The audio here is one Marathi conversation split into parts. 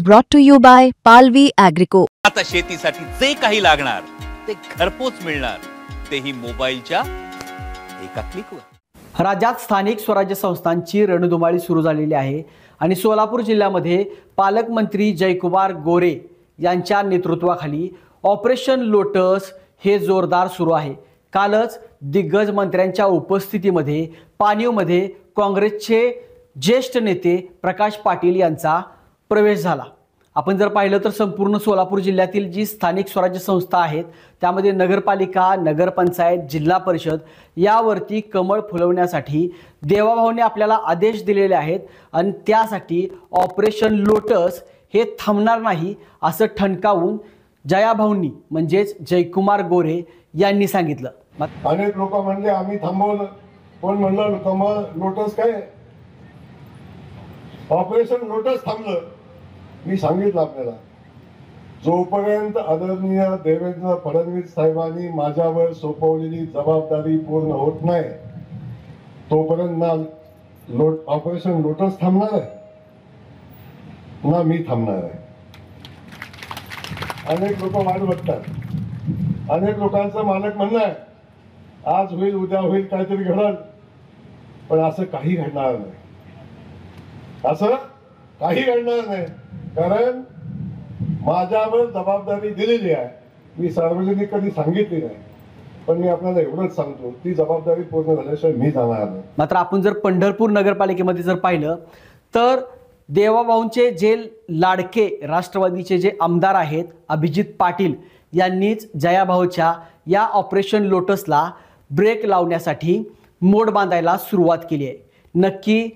Brought to you by Palvi Agrico. आता शेतीसाठी जे काही लागणार ते घरपोच मिळणार, तेही मोबाईलच्या एका क्लिकवर। राज्यात स्थानिक स्वराज्य संस्थांची रणधुमाळी सुरू झालेली आहे आणि सोलापूर जिल्ह्यामध्ये पालकमंत्री जयकुमार गोरे यांच्या नेतृत्वाखाली ऑपरेशन लोटस हे जोरदार सुरू आहे। कालच दिग्गज मंत्र्यांच्या उपस्थितीमध्ये पाणीवमध्ये काँग्रेसचे ज्येष्ठ नेते प्रकाश पाटील यांचा प्रवेश झाला। आपण जर पाहिलं तर संपूर्ण सोलापूर जिल्ह्यातील जी स्थानिक स्वराज्य संस्था आहेत त्यामध्ये नगरपालिका, नगरपंचायत, जिल्हा परिषद यावरती कमळ फुलवण्यासाठी देवाभाऊंनी आपल्याला आदेश दिलेले आहेत आणि त्यासाठी ऑपरेशन लोटस हे थांबणार नाही असं ठणकावून जयाभाऊंनी म्हणजेच जयकुमार गोरे यांनी सांगितलं। अनेक लोक म्हणजे आम्ही थांबवलं, पण म्हणलं कमळ लोटस काय ऑपरेशन लोटस थांबलं। मी सांगितलं आपल्याला, जोपर्यंत आदरणीय देवेंद्र फडणवीस साहेबांनी माझ्यावर सोपवलेली जबाबदारी पूर्ण होत नाही तोपर्यंत ना ऑपरेशन लोटस थांबणार आहे ना मी थांबणार आहे। अनेक लोक वाट बघतात, अनेक लोकांचं मालक म्हणणं आहे आज होईल उद्या होईल काहीतरी घडल, पण असं काही घडणार नाही, असं काही घडणार नाही। कारण माझ्यावर जबाबदारी दिलेली आहे, मी सार्वजनिक कधी सांगितली नाही, पण मी आपल्याला एवढंच सांगतो ती जबाबदारी पूर्ण झाल्याशिवाय मी जाणार नाही। मात्र आपण जर पंढरपूर नगरपालिकेमध्ये जर पाहिलं तर देवाभाऊंचे जे लाडके राष्ट्रवादीचे जे आमदार आहेत अभिजित पाटील यांनीच जयाभाऊच्या या ऑपरेशन लोटसला ब्रेक लावण्यासाठी मोड बांधायला सुरुवात केली आहे। नक्की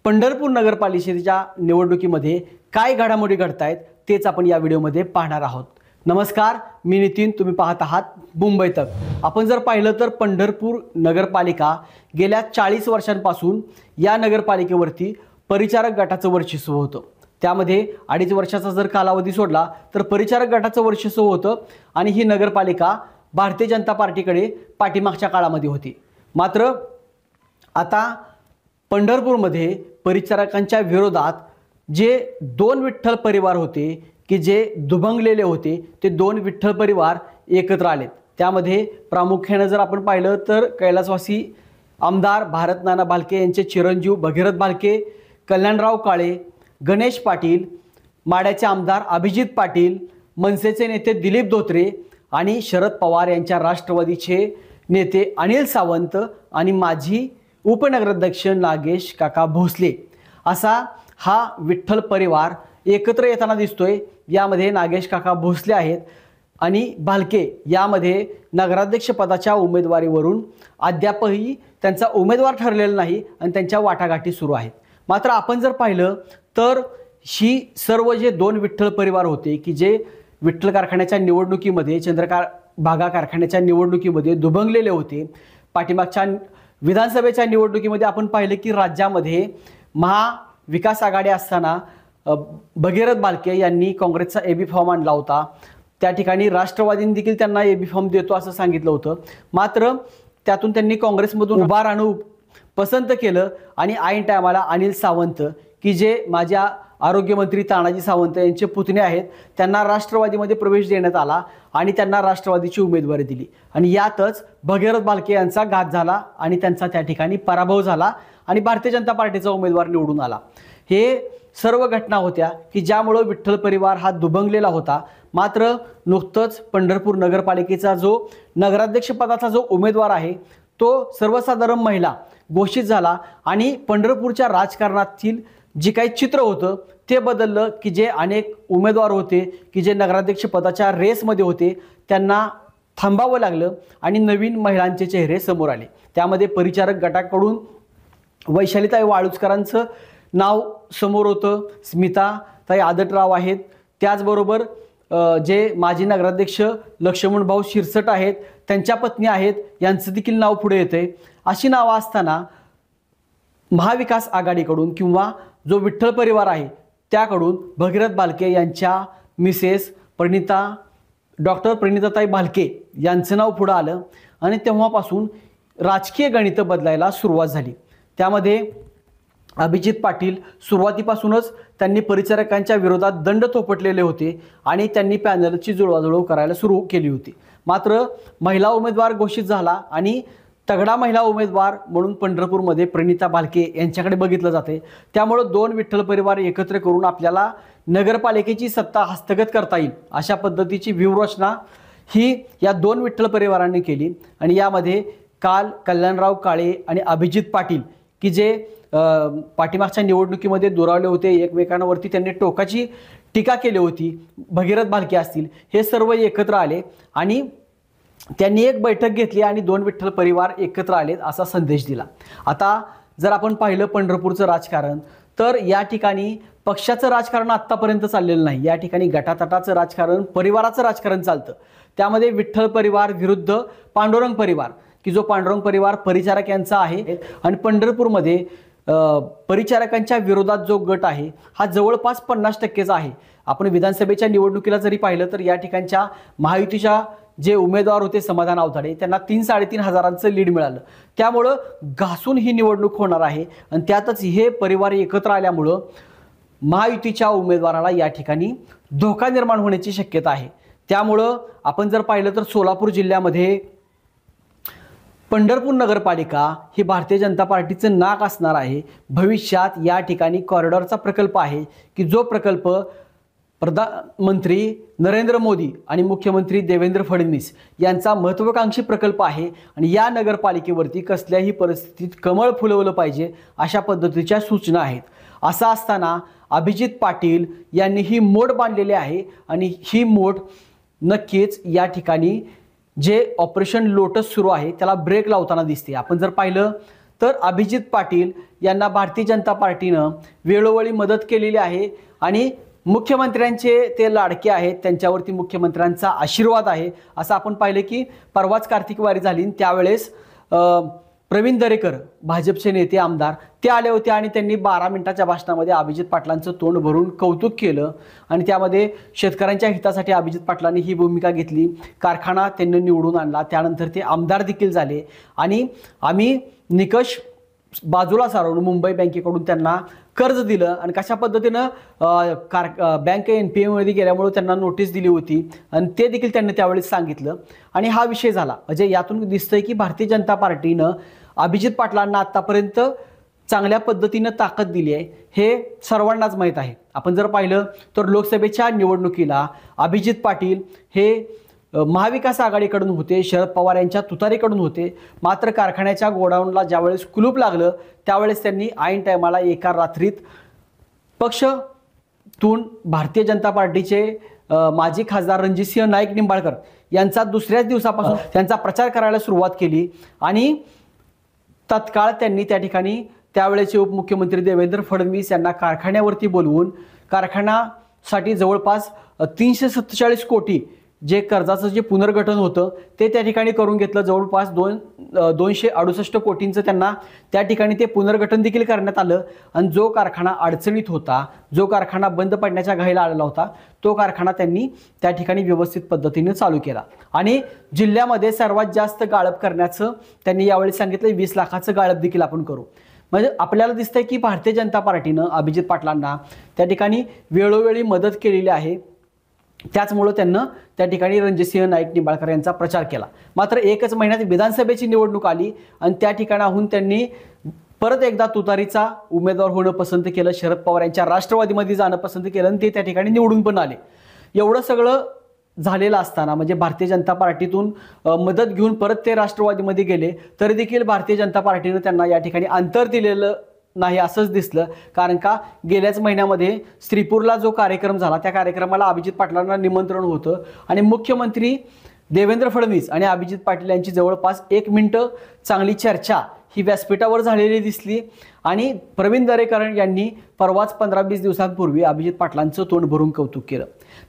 पंढरपूर नगरपालिकेच्या निवडणुकीमध्ये काय घडामोडी घडतायत तेच आपण या व्हिडिओमध्ये पाहणार आहोत। नमस्कार, मी नितीन, तुम्ही पाहत आहात मुंबई तक। आपण जर पाहिलं तर पंढरपूर नगरपालिका गेल्या 40 वर्षांपासून या नगरपालिकेवरती परिचारक गटाचं वर्चस्व होतं। त्यामध्ये 2.5 वर्षाचा जर कालावधी सोडला तर परिचारक गटाचं वर्चस्व होतं आणि ही नगरपालिका भारतीय जनता पार्टीकडे पाठीमागच्या काळामध्ये होती। मात्र आता पंढरपूरमध्ये परिचारकांच्या विरोधात जे 2 विठ्ठल परिवार होते की जे दुभंगलेले होते ते 2 विठ्ठल परिवार एकत्र आलेत। त्यामध्ये प्रामुख्याने जर आपण पाहिलं तर कैलासवासी आमदार भारत नाना भालके यांचे चिरंजीव भगीरथ भालके, कल्याणराव काळे, गणेश पाटील, माड्याचे आमदार अभिजित पाटील, मनसेचे नेते दिलीप धोत्रे आणि शरद पवार यांच्या राष्ट्रवादीचे नेते अनिल सावंत आणि माजी उपनगराध्यक्ष नागेश काका भोसले असा हा विठ्ठल परिवार एकत्र येताना दिसतोय। यामध्ये नागेश काका भोसले आहेत आणि भालके यामध्ये नगराध्यक्ष पदाच्या उमेदवारीवरून अद्यापही त्यांचा उमेदवार ठरलेला नाही आणि त्यांच्या वाटाघाटी सुरू आहेत। मात्र आपण जर पाहिलं तर ही सर्व जे 2 विठ्ठल परिवार होते की जे विठ्ठल कारखान्याच्या निवडणुकीमध्ये, चंद्रकार भागा कारखान्याच्या निवडणुकीमध्ये दुभंगलेले होते। पाठीमागच्या विधानसभेच्या निवडणुकीमध्ये आपण पाहिले की राज्यामध्ये महाविकास आघाडी असताना भगीरथ भालके यांनी काँग्रेसचा एबी फॉर्म आणला होता। त्या ठिकाणी राष्ट्रवादीने देखील त्यांना एबी फॉर्म देतो असं सांगितलं होतं। मात्र त्यातून त्यांनी काँग्रेसमधून उभा राहणं पसंत केलं आणि ऐन टायमाला अनिल सावंत की जे माझ्या आरोग्यमंत्री तानाजी सावंत यांचे पुतणे आहेत त्यांना राष्ट्रवादीमध्ये प्रवेश देण्यात आला आणि त्यांना राष्ट्रवादीची उमेदवारी दिली आणि यातच भगीरथ भालके यांचा घात झाला आणि त्यांचा त्या ठिकाणी पराभव झाला आणि भारतीय जनता पार्टीचा उमेदवार निवडून आला। हे सर्व घटना होत्या की ज्यामुळे विठ्ठल परिवार हा दुभंगलेला होता। मात्र नुकतंच पंढरपूर नगरपालिकेचा जो नगराध्यक्ष पदाचा जो उमेदवार आहे तो सर्वसाधारण महिला घोषित झाला आणि पंढरपूरच्या राजकारणातील जे काही चित्र होतं ते बदललं की जे अनेक उमेदवार होते की जे नगराध्यक्ष पदाच्या रेसमध्ये होते त्यांना थांबावं लागलं आणि नवीन महिलांचे चेहरे समोर आले। त्यामध्ये परिचारक गटाकडून वैशालीताई वाळुजकरांचं नाव समोर होतं, स्मिताताई आदटराव आहेत, त्याचबरोबर जे माजी नगराध्यक्ष लक्ष्मणभाऊ शिरसट आहेत त्यांच्या पत्नी आहेत यांचं देखील नाव पुढे येते। अशी नावं असताना महाविकास आघाडीकडून किंवा जो विठ्ठल परिवार आहे त्याकडून भगीरथ भालके यांच्या मिसेस डॉक्टर प्रणिताताई भालके यांचं नाव पुढे आलं आणि तेव्हापासून राजकीय गणितं बदलायला सुरुवात झाली। त्यामध्ये अभिजित पाटील सुरुवातीपासूनच त्यांनी परिचारकांच्या विरोधात दंड थोपटलेले होते आणि त्यांनी पॅनलची जुळवाजुळव करायला सुरू केली होती. मात्र महिला उमेदवार घोषित झाला आणि तगडा महिला उमेदवार म्हणून पंढरपूरमध्ये प्रणिता भालके यांच्याकडे बघितलं जाते. त्यामुळं 2 विठ्ठल परिवार एकत्र करून आपल्याला नगरपालिकेची सत्ता हस्तगत करता येईल अशा पद्धतीची व्यूहरचना ही या 2 विठ्ठल परिवारांनी केली. आणि यामध्ये काल कल्याणराव काळे आणि अभिजित पाटील की जे पाठीमागच्या निवडणुकीमध्ये दुरावले होते, एकमेकांवरती त्यांनी टोकाची टीका केली होती, भगीरथ भालके असतील, हे सर्व एकत्र आले आणि त्यांनी एक बैठक घेतली आणि 2 विठ्ठल परिवार एकत्र आलेत असा संदेश दिला. आता जर आपण पाहिलं पंढरपूरचं राजकारण तर या ठिकाणी पक्षाचं राजकारण आत्तापर्यंत चाललेलं नाही. या ठिकाणी गटातटाचं राजकारण, परिवाराचं राजकारण चालतं. त्यामध्ये विठ्ठल परिवार विरुद्ध पांडुरंग परिवार की जो पांडुरंग परिवार परिचारक यांचा आहे आणि पंढरपूरमध्ये परिचारकांच्या विरोधात जो गट आहे हा जवळपास 50%चा आहे. आपण विधानसभेच्या निवडणुकीला जरी पाहिलं तर या ठिकाणच्या महायुतीच्या जे उमेदवार होते समाधान आवताडे त्यांना 3-3.5 हजारांचं लीड मिळालं. त्यामुळं घासून ही निवडणूक होणार आहे आणि त्यातच हे परिवार एकत्र आल्यामुळं महायुतीच्या उमेदवाराला या ठिकाणी धोका निर्माण होण्याची शक्यता आहे. त्यामुळं आपण जर पाहिलं तर सोलापूर जिल्ह्यामध्ये पंढरपूर नगरपालिका ही भारतीय जनता पार्टीचं नाक असणार आहे. भविष्यात या ठिकाणी कॉरिडॉरचा प्रकल्प आहे की जो प्रकल्प प्रधानमंत्री नरेंद्र मोदी आणि मुख्यमंत्री देवेंद्र फडणवीस यांचा महत्त्वाकांक्षी प्रकल्प आहे आणि या नगरपालिकेवरती कसल्याही परिस्थितीत कमळ फुलवलं पाहिजे अशा पद्धतीच्या सूचना आहेत. असं असताना अभिजित पाटील यांनी ही मोड बांधलेली आहे आणि ही मोड नक्कीच या ठिकाणी जे ऑपरेशन लोटस सुरू आहे त्याला ब्रेक लावताना दिसते. आपण जर पाहिलं तर अभिजित पाटील यांना भारतीय जनता पार्टीनं वेळोवेळी मदत केलेली आहे आणि मुख्यमंत्र्यांचे ते लाडके आहेत, त्यांच्यावरती मुख्यमंत्र्यांचा आशीर्वाद आहे. असं आपण पाहिलं की परवाच कार्तिक वारी झाली त्यावेळेस प्रवीण दरेकर भाजपचे नेते आमदार ते आले होते आणि त्यांनी 12 मिनिटाच्या भाषणामध्ये अभिजित पाटलांचं तोंड भरून कौतुक केलं आणि त्यामध्ये शेतकऱ्यांच्या हितासाठी अभिजित पाटलांनी ही भूमिका घेतली. कारखाना त्यांनी निवडून आणला, त्यानंतर ते आमदार देखील झाले आणि आम्ही निकष बाजूला सारवून मुंबई बँकेकडून त्यांना कर्ज दिलं आणि कशा पद्धतीनं बँक NPA मध्ये गेल्यामुळे त्यांना नोटीस दिली होती आणि ते देखील त्यांनी त्यावेळेस सांगितलं आणि हा विषय झाला. म्हणजे यातून दिसतंय की भारतीय जनता पार्टीनं अभिजित पाटलांना आत्तापर्यंत चांगल्या पद्धतीनं ताकद दिली आहे हे सर्वांनाच माहीत आहे. आपण जर पाहिलं तर लोकसभेच्या निवडणुकीला अभिजित पाटील हे महाविकास आघाडीकडून होते, शरद पवार यांच्या तुतारीकडून होते. मात्र कारखान्याच्या गोडाऊनला ज्यावेळेस कुलूप लागलं त्यावेळेस त्यांनी ऐन टायमाला एका रात्रीत पक्षातून भारतीय जनता पार्टीचे माजी खासदार रणजितसिंह नाईक निंबाळकर यांचा दुसऱ्याच दिवसापासून त्यांचा प्रचार करायला सुरुवात केली आणि तत्काळ त्यांनी त्या ठिकाणी त्यावेळेचे उपमुख्यमंत्री देवेंद्र फडणवीस यांना कारखान्यावरती बोलवून कारखान्यासाठी जवळपास 347 कोटी जे कर्जाचं जे पुनर्गठन होतं ते त्या ठिकाणी करून घेतलं. जवळपास 268 कोटींचं त्यांना त्या ठिकाणी ते पुनर्गठन देखील करण्यात आलं आणि जो कारखाना अडचणीत होता, जो कारखाना बंद पडण्याच्या घाईला आलेला होता तो कारखाना त्यांनी त्या ठिकाणी व्यवस्थित पद्धतीने चालू केला आणि जिल्ह्यामध्ये सर्वात जास्त गाळप करण्याचं त्यांनी यावेळी सांगितलं. 20 लाखाचं गाळप देखील आपण करू. म्हणजे आपल्याला दिसतंय की भारतीय जनता पार्टीनं अभिजित पाटलांना त्या ठिकाणी वेळोवेळी मदत केलेली आहे. त्याचमुळे त्यांना त्या ठिकाणी रणजितसिंह नाईक निंबाळकर यांचा प्रचार केला. मात्र एकच महिन्यात विधानसभेची निवडणूक आली आणि त्या ठिकाणाहून त्यांनी परत एकदा तुतारीचा उमेदवार होणं पसंत केलं, शरद पवार यांच्या राष्ट्रवादीमध्ये जाणं पसंत केलं आणि ते त्या ठिकाणी निवडून पण आले. एवढं सगळं झालेलं असताना म्हणजे भारतीय जनता पार्टीतून मदत घेऊन परत ते राष्ट्रवादीमध्ये गेले तरी देखील भारतीय जनता पार्टीनं त्यांना या ठिकाणी अंतर दिलेलं नाही असंच दिसलं. कारण का गेल्याच महिन्यामध्ये श्रीपूरला जो कार्यक्रम झाला त्या कार्यक्रमाला अभिजित पाटलांना निमंत्रण होतं आणि मुख्यमंत्री देवेंद्र फडणवीस आणि अभिजित पाटील यांची जवळपास 1 मिनिटं चांगली चर्चा ही व्यासपीठावर झालेली दिसली आणि प्रवीण दरेकर यांनी परवाच 15-20 दिवसांपूर्वी अभिजित पाटलांचं तोंड भरून कौतुक केलं.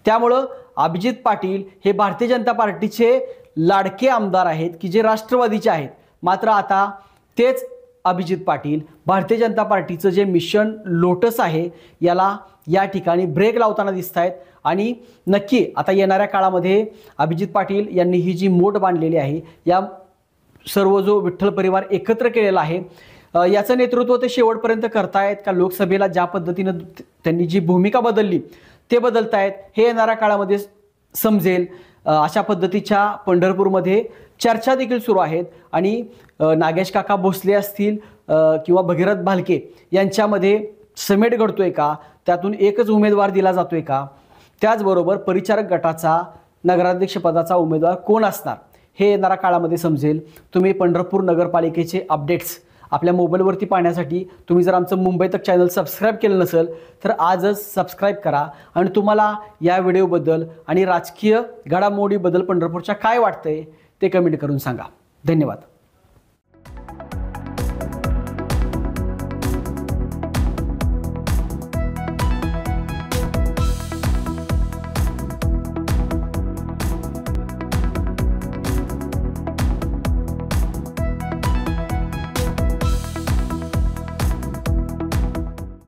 त्यामुळं अभिजित पाटील हे भारतीय जनता पार्टीचे लाडके आमदार आहेत की जे राष्ट्रवादीचे आहेत. मात्र आता तेच अभिजित पाटील भारतीय जनता पार्टीचं जे मिशन लोटस आहे याला या ठिकाणी ब्रेक लावताना दिसत आहेत आणि नक्की आता येणाऱ्या काळामध्ये अभिजित पाटील यांनी ही जी मोड बांधलेली आहे या सर्व जो विठ्ठल परिवार एकत्र केलेला आहे याचं नेतृत्व ते शेवटपर्यंत करतायत का लोकसभेला ज्या पद्धतीनं त्यांनी जी भूमिका बदलली ते बदलतायत हे येणाऱ्या काळामध्ये समजेल. अशा पद्धतीच्या पंढरपूरमध्ये चर्चा देखील सुरू आहेत आणि नागेश काका भोसले असतील किंवा भगीरथ भालके यांच्यामध्ये समेट घडतोय का, त्यातून एकच उमेदवार दिला जातोय का, त्याचबरोबर परिचारक गटाचा नगराध्यक्ष पदाचा उमेदवार कोण असणार हे येणाऱ्या काळामध्ये समजेल. तुम्ही पंढरपूर नगरपालिकेचे अपडेट्स आपल्या मोबाईलवरती पाहण्यासाठी तुम्ही जर आमचं मुंबई तक चॅनल सबस्क्राईब केलं नसेल तर आजच सबस्क्राईब करा आणि तुम्हाला या व्हिडिओबद्दल आणि राजकीय घडामोडीबद्दल पंढरपूरच्या काय वाटतंय ते कमेंट करून सांगा. धन्यवाद.